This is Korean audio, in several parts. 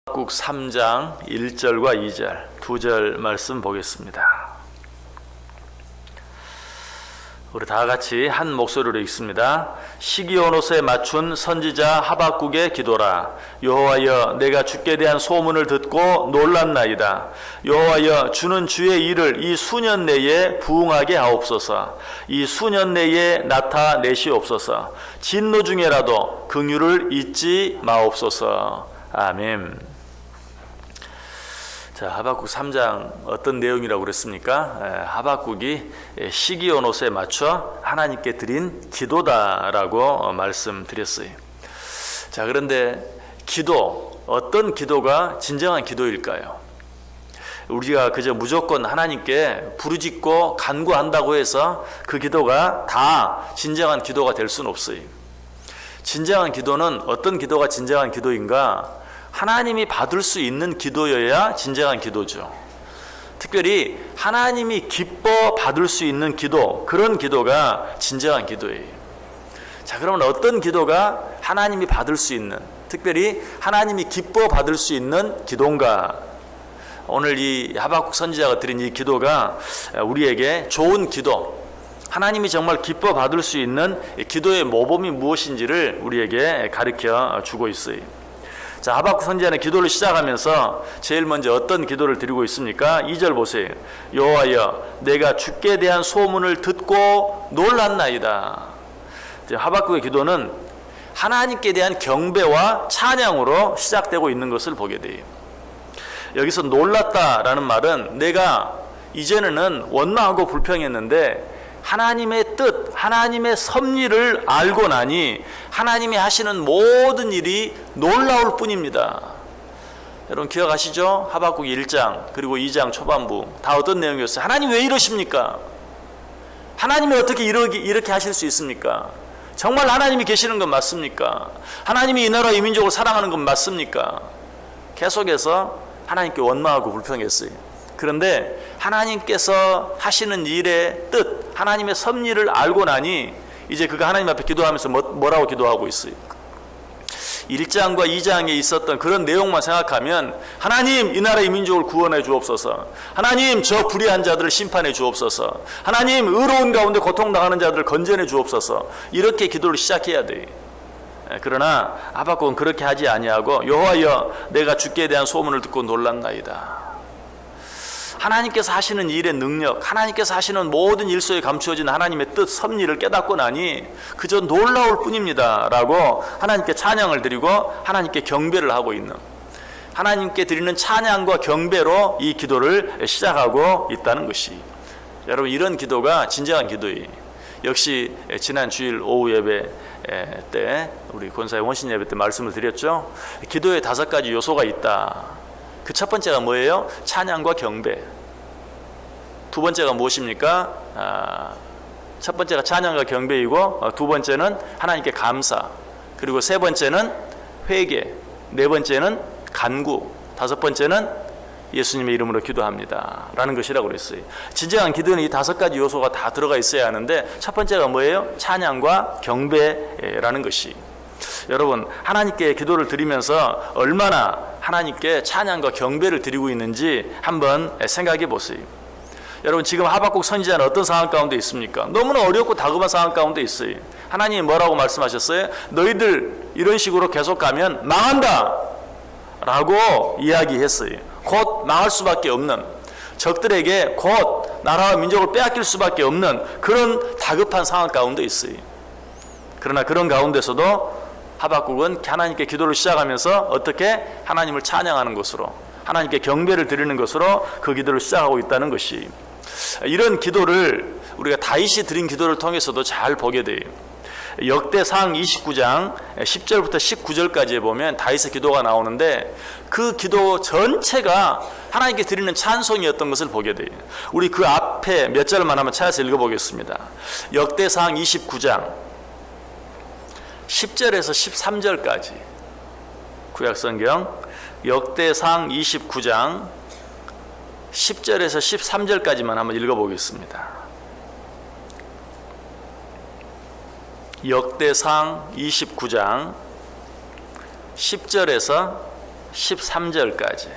하박국 3장 1절과 2절 두 절 말씀 보겠습니다. 우리 다 같이 한 목소리로 읽습니다. 시기온옷에 맞춘 선지자 하박국의 기도라. 여호와여, 내가 주께 대한 소문을 듣고 놀랐나이다. 여호와여, 주는 주의 일을 이 수년 내에 부응하게 하옵소서. 이 수년 내에 나타내시옵소서. 진노 중에라도 긍휼을 잊지 마옵소서. 아멘. 자, 하박국 3장 어떤 내용이라고 그랬습니까? 하박국이 시기온옷에 맞춰 하나님께 드린 기도다라고 말씀드렸어요. 자, 그런데 기도, 어떤 기도가 진정한 기도일까요? 우리가 그저 무조건 하나님께 부르짖고 간구한다고 해서 그 기도가 다 진정한 기도가 될 수는 없어요. 진정한 기도는 어떤 기도가 진정한 기도인가? 하나님이 받을 수 있는 기도여야 진정한 기도죠. 특별히 하나님이 기뻐 받을 수 있는 기도, 그런 기도가 진정한 기도예요. 자, 그러면 어떤 기도가 하나님이 받을 수 있는, 특별히 하나님이 기뻐 받을 수 있는 기도인가? 오늘 이 하박국 선지자가 드린 이 기도가 우리에게 좋은 기도, 하나님이 정말 기뻐 받을 수 있는 기도의 모범이 무엇인지를 우리에게 가르쳐 주고 있어요. 자, 하박국 선지자는 기도를 시작하면서 제일 먼저 어떤 기도를 드리고 있습니까? 2절 보세요. 여호와여, 내가 주께 대한 소문을 듣고 놀랐나이다. 하박국의 기도는 하나님께 대한 경배와 찬양으로 시작되고 있는 것을 보게 돼요. 여기서 놀랐다라는 말은 내가 이전에는 원망하고 불평했는데 하나님의 뜻, 하나님의 섭리를 알고 나니 하나님이 하시는 모든 일이 놀라울 뿐입니다. 여러분 기억하시죠? 하박국 1장 그리고 2장 초반부 다 어떤 내용이었어요? 하나님 왜 이러십니까? 하나님이 어떻게 이렇게 하실 수 있습니까? 정말 하나님이 계시는 건 맞습니까? 하나님이 이 나라 이 민족을 사랑하는 건 맞습니까? 계속해서 하나님께 원망하고 불평했어요. 그런데 하나님께서 하시는 일의 뜻, 하나님의 섭리를 알고 나니 이제 그가 하나님 앞에 기도하면서 뭐라고 기도하고 있어요? 1장과 2장에 있었던 그런 내용만 생각하면 하나님 이 나라 이 민족을 구원해 주옵소서, 하나님 저 불의한 자들을 심판해 주옵소서, 하나님 의로운 가운데 고통당하는 자들을 건져내 주옵소서, 이렇게 기도를 시작해야 돼요. 그러나 하박국은 그렇게 하지 아니하고 여호와여, 내가 주께 대한 소문을 듣고 놀랐나이다. 하나님께서 하시는 일의 능력, 하나님께서 하시는 모든 일 속에 감추어진 하나님의 뜻, 섭리를 깨닫고 나니 그저 놀라울 뿐입니다 라고 하나님께 찬양을 드리고 하나님께 경배를 하고 있는, 하나님께 드리는 찬양과 경배로 이 기도를 시작하고 있다는 것이, 여러분 이런 기도가 진정한 기도예요. 역시 지난 주일 오후 예배 때 우리 권사의 원신 예배 때 말씀을 드렸죠. 기도에 5가지 요소가 있다. 그 첫 번째가 뭐예요? 찬양과 경배. 두 번째가 무엇입니까? 첫 번째가 찬양과 경배이고 두 번째는 하나님께 감사, 그리고 세 번째는 회개, 네 번째는 간구, 다섯 번째는 예수님의 이름으로 기도합니다 라는 것이라고 그랬어요. 진정한 기도는 이 5가지 요소가 다 들어가 있어야 하는데 첫 번째가 뭐예요? 찬양과 경배라는 것이. 여러분 하나님께 기도를 드리면서 얼마나 하나님께 찬양과 경배를 드리고 있는지 한번 생각해 보세요. 여러분 지금 하박국 선지자는 어떤 상황 가운데 있습니까? 너무나 어렵고 다급한 상황 가운데 있어요. 하나님이 뭐라고 말씀하셨어요? 너희들 이런 식으로 계속 가면 망한다 라고 이야기했어요. 곧 망할 수밖에 없는, 적들에게 곧 나라와 민족을 빼앗길 수밖에 없는 그런 다급한 상황 가운데 있어요. 그러나 그런 가운데서도 하박국은 하나님께 기도를 시작하면서 어떻게 하나님을 찬양하는 것으로, 하나님께 경배를 드리는 것으로 그 기도를 시작하고 있다는 것이, 이런 기도를 우리가 다윗이 드린 기도를 통해서도 잘 보게 돼요. 역대상 29장 10절부터 19절까지에 보면 다윗의 기도가 나오는데 그 기도 전체가 하나님께 드리는 찬송이었던 것을 보게 돼요. 우리 그 앞에 몇 절만 한번 찾아서 읽어보겠습니다. 역대상 29장 10절에서 13절까지 구약성경 역대상 29장 10절에서 13절까지만 한번 읽어보겠습니다. 역대상 29장 10절에서 13절까지.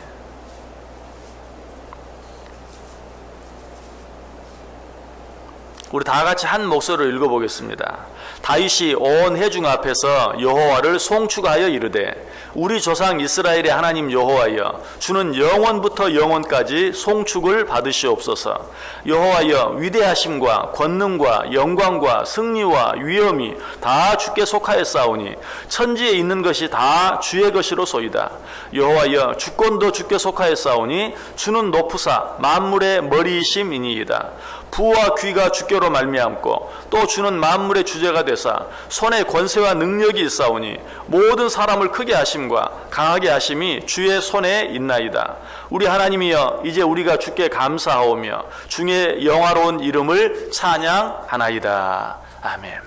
우리 다 같이 한 목소리로 읽어보겠습니다. 다윗이 온 회중 앞에서 여호와를 송축하여 이르되 우리 조상 이스라엘의 하나님 여호와여 주는 영원부터 영원까지 송축을 받으시옵소서. 여호와여 위대하심과 권능과 영광과 승리와 위엄이 다 주께 속하였사오니 천지에 있는 것이 다 주의 것이로소이다. 여호와여 주권도 주께 속하였사오니 주는 높으사 만물의 머리이심이니이다. 부와 귀가 주께로 말미암고 또 주는 만물의 주제가 되사 손에 권세와 능력이 있사오니 모든 사람을 크게 하심과 강하게 하심이 주의 손에 있나이다. 우리 하나님이여 이제 우리가 주께 감사하오며 주의 영화로운 이름을 찬양하나이다. 아멘.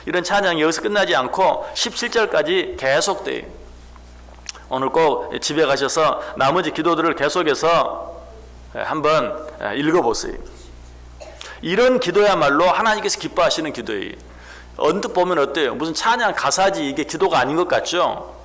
이런 찬양이 여기서 끝나지 않고 17절까지 계속돼요. 오늘 꼭 집에 가셔서 나머지 기도들을 계속해서 한번 읽어보세요. 이런 기도야말로 하나님께서 기뻐하시는 기도예요. 언뜻 보면 어때요? 무슨 찬양 가사지 이게 기도가 아닌 것 같죠?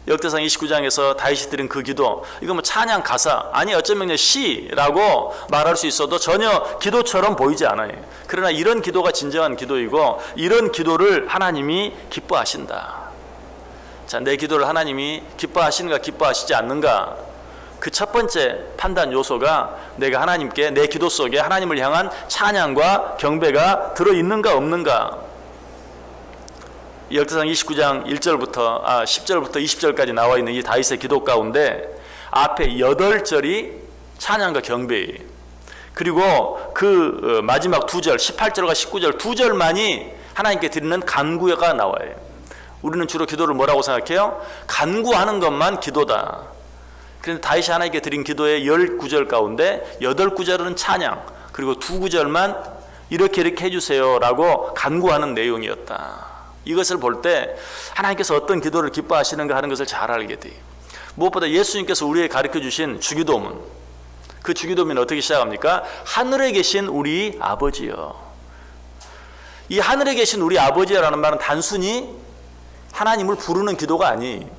역대상 29장에서 다윗이 드린 그 기도, 이거 뭐 찬양 가사, 아니 어쩌면 시라고 말할 수 있어도 전혀 기도처럼 보이지 않아요. 그러나 이런 기도가 진정한 기도이고 이런 기도를 하나님이 기뻐하신다. 자, 내 기도를 하나님이 기뻐하시는가 기뻐하시지 않는가? 그 첫 번째 판단 요소가 내가 하나님께 내 기도 속에 하나님을 향한 찬양과 경배가 들어있는가 없는가. 역대상 29장 10절부터 20절까지 나와 있는 이 다윗의 기도 가운데 앞에 8절이 찬양과 경배예요. 그리고 그 마지막 2절 18절과 19절 2절만이 하나님께 드리는 간구가 나와요. 우리는 주로 기도를 뭐라고 생각해요? 간구하는 것만 기도다. 그런데 다윗이 하나님께 드린 기도의 10구절 가운데 8구절은 찬양, 그리고 2구절만 이렇게 해주세요 라고 간구하는 내용이었다. 이것을 볼 때 하나님께서 어떤 기도를 기뻐하시는가 하는 것을 잘 알게 돼요. 무엇보다 예수님께서 우리에게 가르쳐 주신 주기도문, 그 주기도문은 어떻게 시작합니까? 하늘에 계신 우리 아버지여. 이 하늘에 계신 우리 아버지여라는 말은 단순히 하나님을 부르는 기도가 아니에요.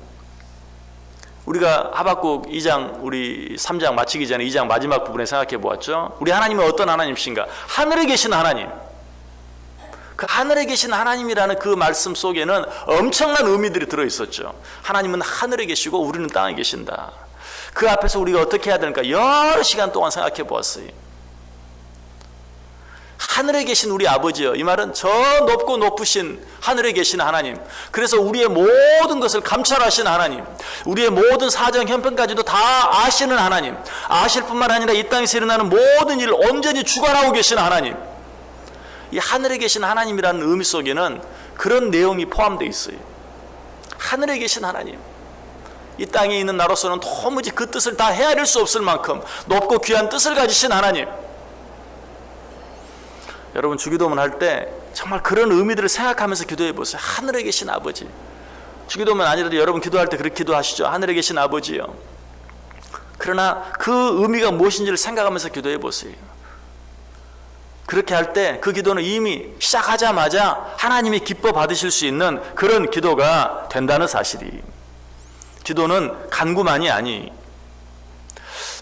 우리가 하박국 2장 우리 3장 마치기 전에 2장 마지막 부분에 생각해 보았죠. 우리 하나님은 어떤 하나님이신가? 하늘에 계신 하나님. 그 하늘에 계신 하나님이라는 그 말씀 속에는 엄청난 의미들이 들어있었죠. 하나님은 하늘에 계시고 우리는 땅에 계신다. 그 앞에서 우리가 어떻게 해야 되는가 여러 시간 동안 생각해 보았어요. 하늘에 계신 우리 아버지여, 이 말은 저 높고 높으신 하늘에 계신 하나님, 그래서 우리의 모든 것을 감찰하시는 하나님, 우리의 모든 사정 형편까지도 다 아시는 하나님, 아실 뿐만 아니라 이 땅에서 일어나는 모든 일을 온전히 주관하고 계시는 하나님, 이 하늘에 계신 하나님이라는 의미 속에는 그런 내용이 포함되어 있어요. 하늘에 계신 하나님, 이 땅에 있는 나로서는 도무지 그 뜻을 다 헤아릴 수 없을 만큼 높고 귀한 뜻을 가지신 하나님. 여러분 주기도문 할 때 정말 그런 의미들을 생각하면서 기도해 보세요. 하늘에 계신 아버지. 주기도문 아니라도 여러분 기도할 때 그렇게 기도하시죠. 하늘에 계신 아버지요. 그러나 그 의미가 무엇인지를 생각하면서 기도해 보세요. 그렇게 할 때 그 기도는 이미 시작하자마자 하나님이 기뻐 받으실 수 있는 그런 기도가 된다는 사실이. 기도는 간구만이 아니,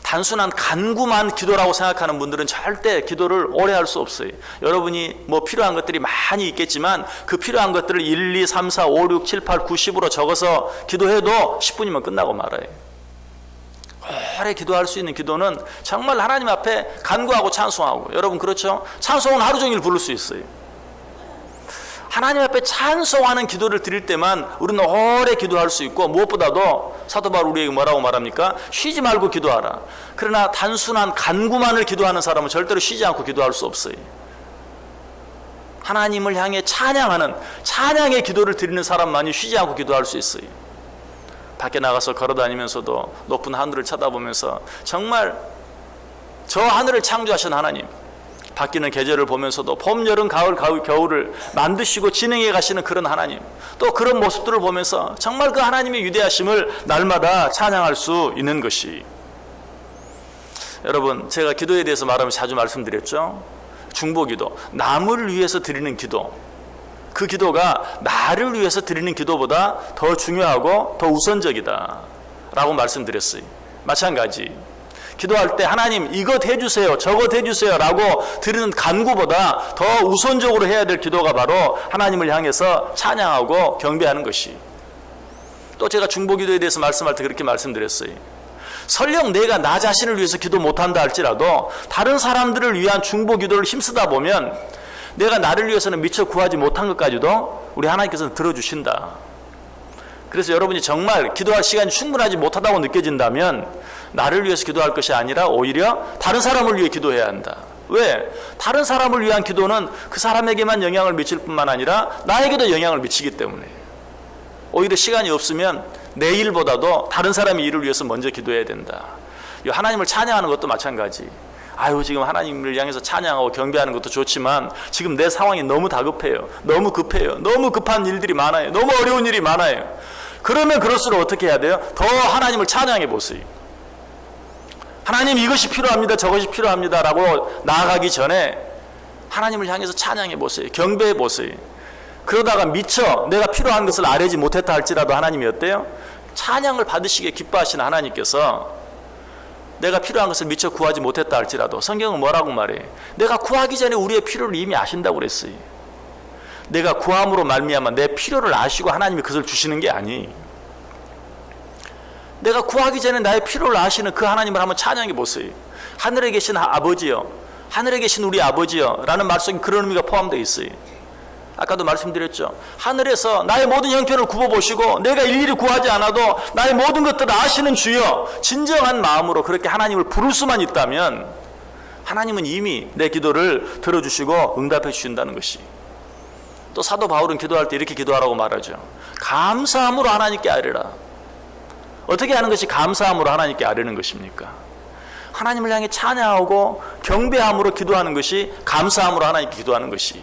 단순한 간구만 기도라고 생각하는 분들은 절대 기도를 오래 할 수 없어요. 여러분이 뭐 필요한 것들이 많이 있겠지만 그 필요한 것들을 1, 2, 3, 4, 5, 6, 7, 8, 9, 10으로 적어서 기도해도 10분이면 끝나고 말아요. 오래 기도할 수 있는 기도는 정말 하나님 앞에 간구하고 찬송하고, 여러분 그렇죠? 찬송은 하루 종일 부를 수 있어요. 하나님 앞에 찬송하는 기도를 드릴 때만 우리는 오래 기도할 수 있고, 무엇보다도 사도 바울 우리에게 뭐라고 말합니까? 쉬지 말고 기도하라. 그러나 단순한 간구만을 기도하는 사람은 절대로 쉬지 않고 기도할 수 없어요. 하나님을 향해 찬양하는 찬양의 기도를 드리는 사람만이 쉬지 않고 기도할 수 있어요. 밖에 나가서 걸어다니면서도 높은 하늘을 쳐다보면서 정말 저 하늘을 창조하신 하나님, 바뀌는 계절을 보면서도 봄, 여름, 가을, 겨울을 만드시고 진행해 가시는 그런 하나님, 또 그런 모습들을 보면서 정말 그 하나님의 위대하심을 날마다 찬양할 수 있는 것이. 여러분 제가 기도에 대해서 말하면서 자주 말씀드렸죠. 중보기도, 남을 위해서 드리는 기도, 그 기도가 나를 위해서 드리는 기도보다 더 중요하고 더 우선적이다 라고 말씀드렸어요. 마찬가지 기도할 때 하나님 이것 해주세요, 저것 해주세요 라고 드리는 간구보다 더 우선적으로 해야 될 기도가 바로 하나님을 향해서 찬양하고 경배하는 것이. 또 제가 중보기도에 대해서 말씀할 때 그렇게 말씀드렸어요. 설령 내가 나 자신을 위해서 기도 못한다 할지라도 다른 사람들을 위한 중보기도를 힘쓰다 보면 내가 나를 위해서는 미처 구하지 못한 것까지도 우리 하나님께서는 들어주신다. 그래서 여러분이 정말 기도할 시간이 충분하지 못하다고 느껴진다면 나를 위해서 기도할 것이 아니라 오히려 다른 사람을 위해 기도해야 한다. 왜? 다른 사람을 위한 기도는 그 사람에게만 영향을 미칠 뿐만 아니라 나에게도 영향을 미치기 때문에 오히려 시간이 없으면 내 일보다도 다른 사람의 일을 위해서 먼저 기도해야 된다. 하나님을 찬양하는 것도 마찬가지. 아유, 지금 하나님을 향해서 찬양하고 경배하는 것도 좋지만 지금 내 상황이 너무 다급해요. 너무 급해요. 너무 급한 일들이 많아요. 너무 어려운 일이 많아요. 그러면 그럴수록 어떻게 해야 돼요? 더 하나님을 찬양해 보세요. 하나님 이것이 필요합니다. 저것이 필요합니다. 라고 나아가기 전에 하나님을 향해서 찬양해 보세요. 경배해 보세요. 그러다가 미처 내가 필요한 것을 아뢰지 못했다 할지라도 하나님이 어때요? 찬양을 받으시기에 기뻐하시는 하나님께서 내가 필요한 것을 미처 구하지 못했다 할지라도 성경은 뭐라고 말해? 내가 구하기 전에 우리의 필요를 이미 아신다고 그랬어요. 내가 구함으로 말미암아 내 필요를 아시고 하나님이 그것을 주시는 게 아니. 내가 구하기 전에 나의 필요를 아시는 그 하나님을 한번 찬양해 보세요. 하늘에 계신 아버지여, 하늘에 계신 우리 아버지여 라는 말 속에 그런 의미가 포함되어 있어요. 아까도 말씀드렸죠. 하늘에서 나의 모든 형편을 굽어보시고 내가 일일이 구하지 않아도 나의 모든 것들을 아시는 주여, 진정한 마음으로 그렇게 하나님을 부를 수만 있다면 하나님은 이미 내 기도를 들어주시고 응답해 주신다는 것이. 또 사도 바울은 기도할 때 이렇게 기도하라고 말하죠. 감사함으로 하나님께 아뢰라. 어떻게 하는 것이 감사함으로 하나님께 아뢰는 것입니까? 하나님을 향해 찬양하고 경배함으로 기도하는 것이 감사함으로 하나님께 기도하는 것이.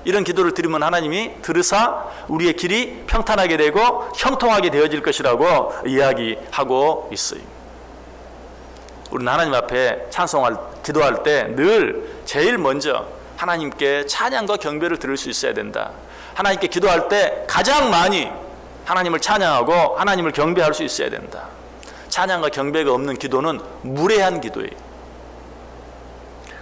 이런 기도를 드리면 하나님이 들으사 우리의 길이 평탄하게 되고 형통하게 되어질 것이라고 이야기하고 있어요. 우리는 하나님 앞에 기도할 때 늘 제일 먼저 하나님께 찬양과 경배를 드릴 수 있어야 된다. 하나님께 기도할 때 가장 많이 하나님을 찬양하고 하나님을 경배할 수 있어야 된다. 찬양과 경배가 없는 기도는 무례한 기도예요.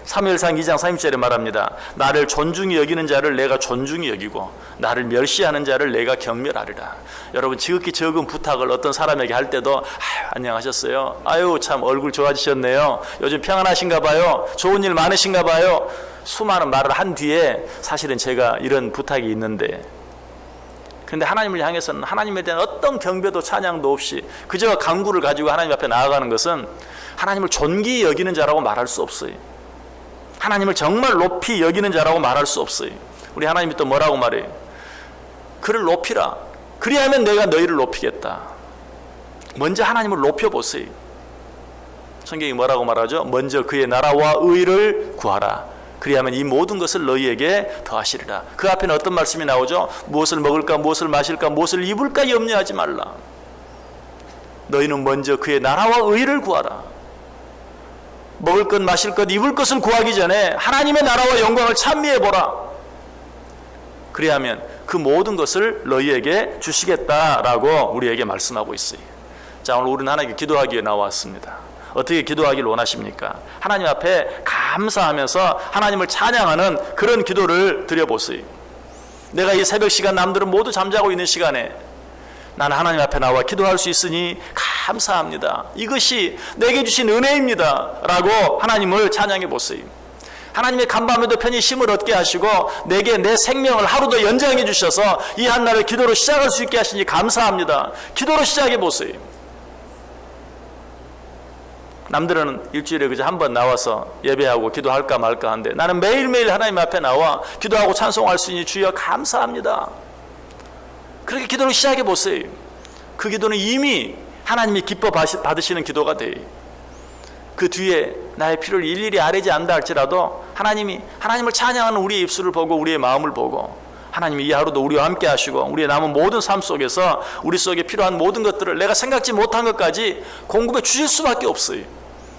사무엘상 2장 30절에 말합니다. 나를 존중히 여기는 자를 내가 존중히 여기고 나를 멸시하는 자를 내가 경멸하리라. 여러분 지극히 적은 부탁을 어떤 사람에게 할 때도 안녕하셨어요. 아유 참 얼굴 좋아지셨네요. 요즘 평안하신가 봐요. 좋은 일 많으신가 봐요. 수많은 말을 한 뒤에 사실은 제가 이런 부탁이 있는데, 그런데 하나님을 향해서는 하나님에 대한 어떤 경배도 찬양도 없이 그저 간구를 가지고 하나님 앞에 나아가는 것은 하나님을 존귀히 여기는 자라고 말할 수 없어요. 하나님을 정말 높이 여기는 자라고 말할 수 없어요. 우리 하나님이 또 뭐라고 말해요? 그를 높이라. 그리하면 내가 너희를 높이겠다. 먼저 하나님을 높여보세요. 성경이 뭐라고 말하죠? 먼저 그의 나라와 의를 구하라. 그리하면 이 모든 것을 너희에게 더하시리라. 그 앞에는 어떤 말씀이 나오죠? 무엇을 먹을까, 무엇을 마실까, 무엇을 입을까 염려하지 말라. 너희는 먼저 그의 나라와 의를 구하라. 먹을 것, 마실 것, 입을 것을 구하기 전에 하나님의 나라와 영광을 찬미해보라. 그리하면 그 모든 것을 너희에게 주시겠다라고 우리에게 말씀하고 있어요. 자, 오늘 우리는 하나님께 기도하기 위해 나왔습니다. 어떻게 기도하기를 원하십니까? 하나님 앞에 감사하면서 하나님을 찬양하는 그런 기도를 드려보세요. 내가 이 새벽 시간 남들은 모두 잠자고 있는 시간에 나는 하나님 앞에 나와 기도할 수 있으니 감사합니다. 이것이 내게 주신 은혜입니다. 라고 하나님을 찬양해 보세요. 하나님의 간밤에도 편히 힘을 얻게 하시고 내게 내 생명을 하루 더 연장해 주셔서 이 한날을 기도로 시작할 수 있게 하시니 감사합니다. 기도로 시작해 보세요. 남들은 일주일에 그저 한 번 나와서 예배하고 기도할까 말까 하는데 나는 매일매일 하나님 앞에 나와 기도하고 찬송할 수 있니 주여 감사합니다. 그렇게 기도를 시작해 보세요. 그 기도는 이미 하나님이 기뻐 받으시는 기도가 돼요. 그 뒤에 나의 필요를 일일이 아뢰지 않다 할지라도 하나님을 찬양하는 우리의 입술을 보고 우리의 마음을 보고 하나님이 이 하루도 우리와 함께 하시고 우리의 남은 모든 삶 속에서 우리 속에 필요한 모든 것들을 내가 생각지 못한 것까지 공급해 주실 수밖에 없어요.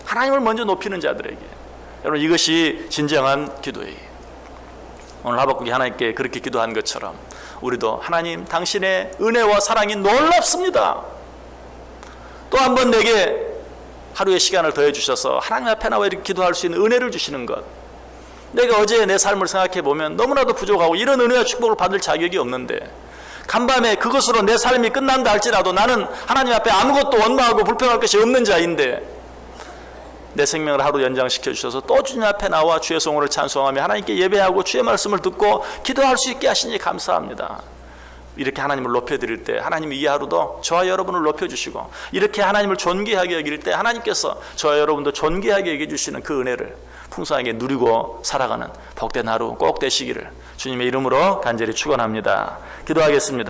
하나님을 먼저 높이는 자들에게. 여러분 이것이 진정한 기도예요. 오늘 하박국이 하나님께 그렇게 기도한 것처럼 우리도 하나님 당신의 은혜와 사랑이 놀랍습니다. 또 한 번 내게 하루의 시간을 더해 주셔서 하나님 앞에 나와 이렇게 기도할 수 있는 은혜를 주시는 것. 내가 어제 내 삶을 생각해 보면 너무나도 부족하고 이런 은혜와 축복을 받을 자격이 없는데 간밤에 그것으로 내 삶이 끝난다 할지라도 나는 하나님 앞에 아무것도 원망하고 불평할 것이 없는 자인데 내 생명을 하루 연장시켜 주셔서 또 주님 앞에 나와 주의 성호를 찬송하며 하나님께 예배하고 주의 말씀을 듣고 기도할 수 있게 하시니 감사합니다. 이렇게 하나님을 높여드릴 때 하나님이 이 하루도 저와 여러분을 높여주시고 이렇게 하나님을 존귀하게 여길 때 하나님께서 저와 여러분도 존귀하게 여겨주시는 그 은혜를 풍성하게 누리고 살아가는 복된 하루 꼭 되시기를 주님의 이름으로 간절히 축원합니다. 기도하겠습니다.